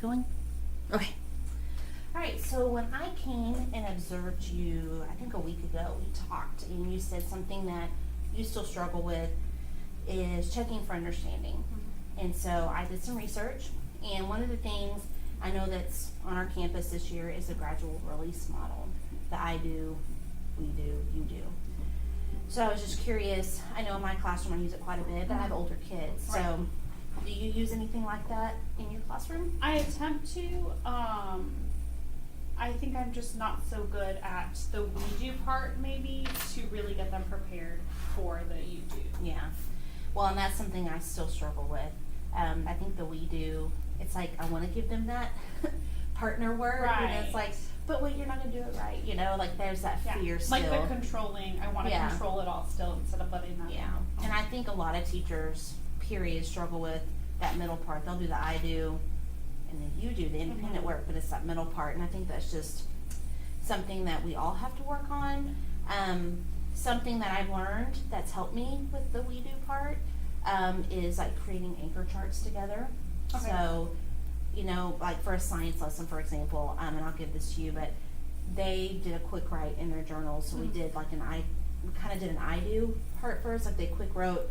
going? Okay. All right, so when I came and observed you, I think a week ago, we talked, and you said something that you still struggle with is checking for understanding. Mm-hmm. And so I did some research, and one of the things I know that's on our campus this year is the gradual release model. The I do, we do, you do. So I was just curious, I know in my classroom I use it quite a bit, but I have older kids, Right. so do you use anything like that in your classroom? I attempt to. I think I'm just not so good at the we do part, maybe, to really get them prepared for the you do. Yeah, well, and that's something I still struggle with. I think the we do, it's like I want to give them that partner work, and it's Right. like, but wait, you're not gonna do it right, you know, like there's that fear still. Like the controlling, I want to Yeah. control it all still instead of letting them. Yeah, and I think a lot of teachers, period, struggle with that middle part. They'll do the I do, and then you do the independent Mhm. work, but it's that middle part, and I think that's just something that we all have to work on. Something that I've learned that's helped me with the we do part is like creating anchor charts together. Okay. So, you know, like for a science lesson, for example, and I'll give this to you, but they did a quick write in their journals, so we Mhm. did like we kind of did an I do part first, like they quick wrote,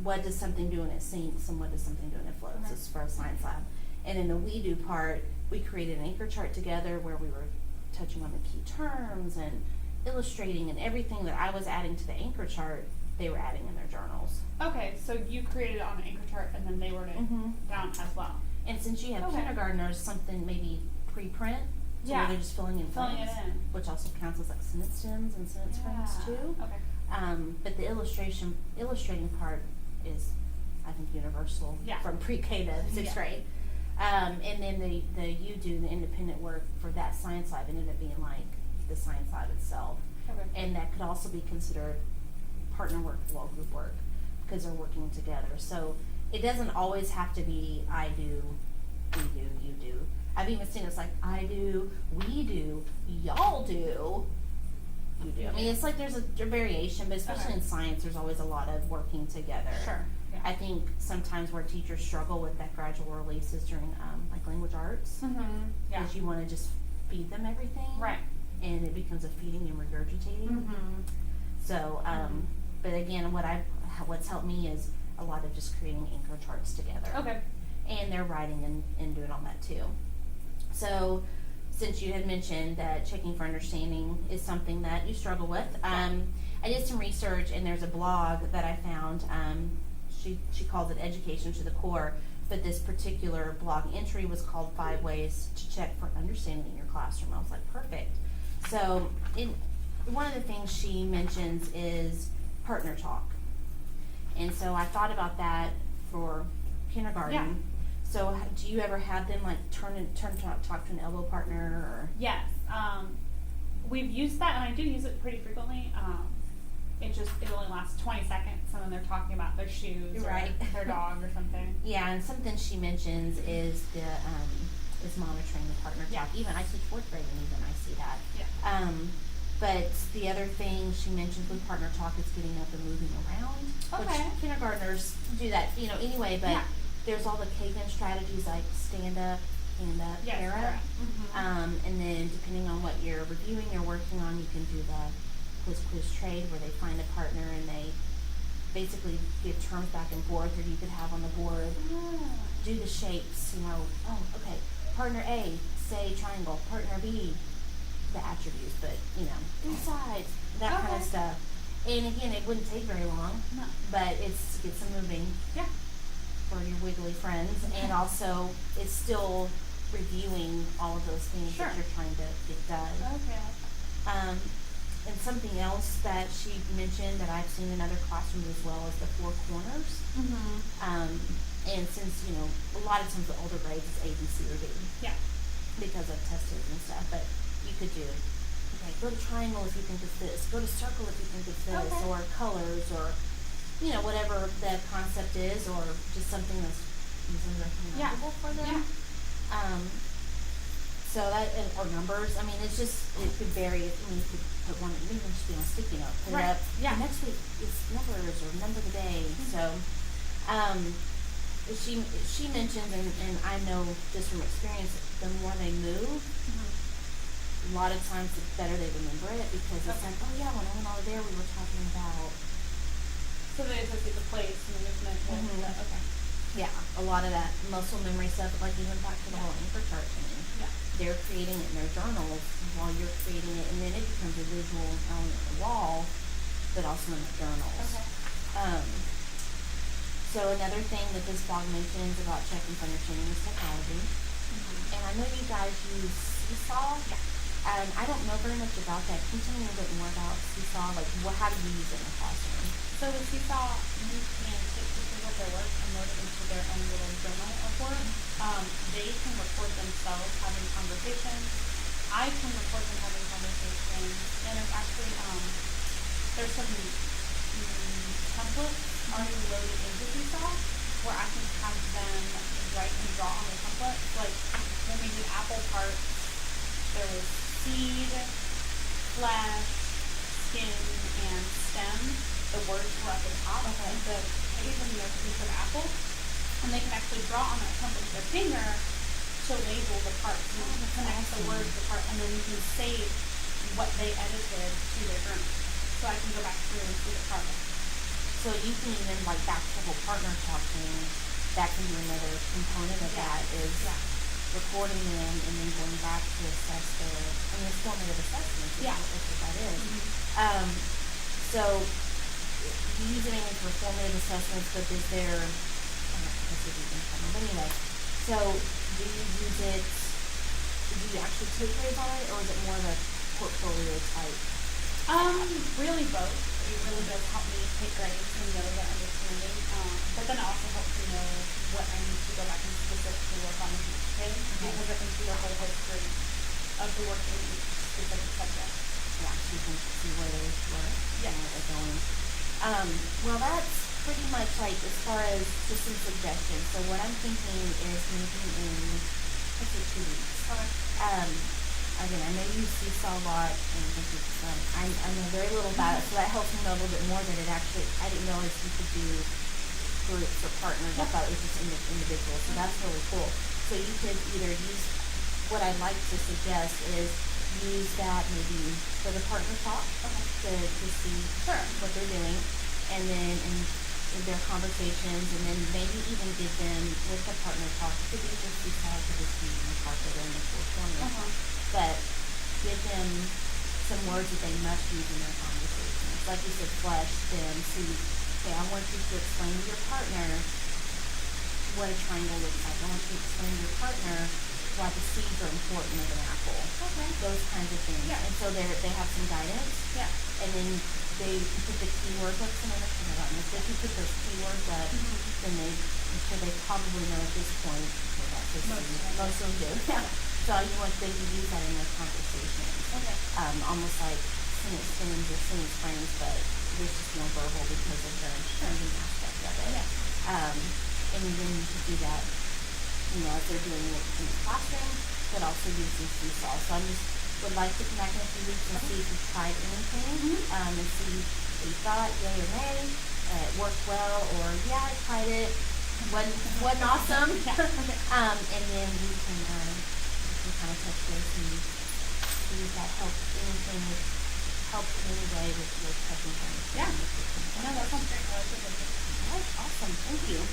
what does something do when it sinks and what does something do when it floats. Okay. This is for a science lab. And in the we do part, we created an anchor chart together where we were touching on the key terms and illustrating, and everything that I was adding to the anchor chart, they were adding in their journals. Okay, so you created it on the anchor chart and then they wrote it Mhm. down as well. And since you have Okay. kindergartners, something maybe pre-print, so where Yeah. they're just filling in Filling blanks, it in. which also counts as like sentence stems and sentence frames too. Okay. But the illustrating part is, I think, universal Yeah. from pre-K to sixth Yeah. grade. And then the you do the independent work for that science lab ended up being like the science lab itself, Okay. and that could also be considered partner work, wall group work, because they're working together. So it doesn't always have to be I do, we do, you do. I've even seen it's like I do, we do, y'all do, you do. I mean, it's like there's a variation, but especially Okay. in science, there's always a lot of working together. Sure. Yeah. I think sometimes where teachers struggle with that gradual release is during like language arts, Mhm. Yeah. because you want to just feed them everything, Right. and it becomes a feeding and regurgitating. Mhm. So, but again, what's helped me is a lot of just creating anchor charts together. Okay. And they're writing and doing all that too. So, since you had mentioned that checking for understanding is something that you struggle with, I did some research, and there's a blog that I found. She calls it Education to the Core, but this particular blog entry was called 5 Ways to Check for Understanding in Your Classroom. I was like, perfect. So, one of the things she mentions is partner talk. And so I thought about that for kindergarten. Yeah. So do you ever have them like turn talk to an elbow partner, or? Yes. We've used that, and I do use it pretty frequently. It only lasts 20 seconds, and then they're talking about their shoes Right. or their dog or something. Yeah, and something she mentions is is monitoring the partner Yeah. talk. Even I teach 4th grade, and even I see that. Yeah. But the other thing she mentions with partner talk is getting up and moving around. Okay. Which kindergartners do that, anyway, but Yeah. there's all the Kagan strategies like stand up, Yes, pair up. correct. Mhm. And then depending on what you're reviewing or working on, you can do the quiz trade where they find a partner and they basically give terms back and forth, or you could have on the board, do the shapes, okay, partner A, say triangle, partner B, the attributes, but, three sides, that kind of Okay. stuff. And again, it wouldn't take very long, No. but it's gets them moving Yeah. for your wiggly friends, and also it's still reviewing all of those things Sure. that you're trying to get done. Okay. And something else that she mentioned that I've seen in other classrooms as well is the 4 corners. Mhm. And since, a lot of times the older grades it's A, B, C, or D Yeah. because of testing and stuff, but you could do, okay, go to triangle if you think it's this, go to circle if you think it's this, Okay. or colors, or, whatever the concept is, or just something that's easily recognizable for them. Yeah. So that, or numbers, it could vary. You could put one, maybe it should be on a sticky note, put it Right. up. Yeah. Next week is numbers or number of the day. Mhm. So, she mentions, and I know just from experience, the more they move, a lot of times the better they remember it, because it's Okay. like, oh yeah, when I went over there, we were talking about, So they associate the place and the movement with Mhm. the, okay. yeah, a lot of that muscle memory stuff, like even back to the whole anchor chart thing. Yeah. They're creating it in their journals while you're creating it, and then it becomes a visual element on the wall, but also in the journals. Okay. Um, so another thing that this blog mentions about checking for understanding is technology. And I know you guys use Seesaw. Yeah. I don't know very much about that. Can you tell me a little bit more about Seesaw? Like, how do you use it in the classroom? So with Seesaw, you can take pictures of their work and load it into their own little journal of work. They can record themselves having conversations. I can record them having conversations, and it's actually there's some templates already loaded into Seesaw where I can have them write and draw on the template. Like when we did apple parts, there was seed, flesh, skin, and stem. The words were at the top, and the page when you know piece of apple, and they can actually draw on that template with their finger to label the parts and connect the words to the part, and then you can save what they edited to their journal. So I can go back through and see the progress. So you can even, like, back to the whole partner talking, that can be another component of that, is Yeah. recording them and then going back to assess their, I mean, it's formative assessment, is Yeah. what that is. Mhm. So you use it mainly for formative assessments, but is there, I don't know, I guess it is internal, but anyway, so do you use it, do you actually take grades on it, or is it more of a portfolio type? Really both. It really does help me take grades and know their understanding. But then it also helps me know what I need to go back and specifically work on with each kid, because I can see the whole history of the work in each specific subject. Yeah, so you can see where they were, Yeah. and where they're going. Well, that's pretty much like as far as just some suggestions. So what I'm thinking is maybe in, let's say 2 weeks. Okay. Again, I know you Seesaw a lot, and I think it's, I know very little about it, so that helps me know a little bit more that it actually, I didn't know if you could do groups or partners. I thought it was just individual, so that's really cool. So you could either use, what I'd like to suggest is use that maybe for the partner talk, to see Sure. what they're doing, and then in their conversations, and then maybe even give them with the partner talk, it could be just Seesaw, it could just be in the park or in the school formula, but give them some words that they must use in their conversations. Like you said, flesh, stem, seed. Okay, I want you to explain to your partner what a triangle looks like. I want you to explain to your partner why the seeds are important of an apple. Okay. Those kinds of things. Yeah. And so they have some guidance, Yeah. and then they put the keywords up. Some of us have on this. If you put those keywords up, then I'm sure they probably know at this point. Well, that's just most of them do. Yeah. So you want them to use that in their conversations. Okay. Almost like sentence stems or sentence frames, but there's just no verbal because of the trending aspect of it. Yeah. And then you could do that, as they're doing it in the classroom, but also using Seesaw. So I just would like to come back in a few weeks and see if you've tried anything, and see what you thought, yay or nay, it worked well, or yeah, I tried it, wasn't awesome. And then we can kind of touch base and see if that helps anything, helps in any way with checking things. Yeah. No, that sounds great. I like it. All right, awesome, thank you.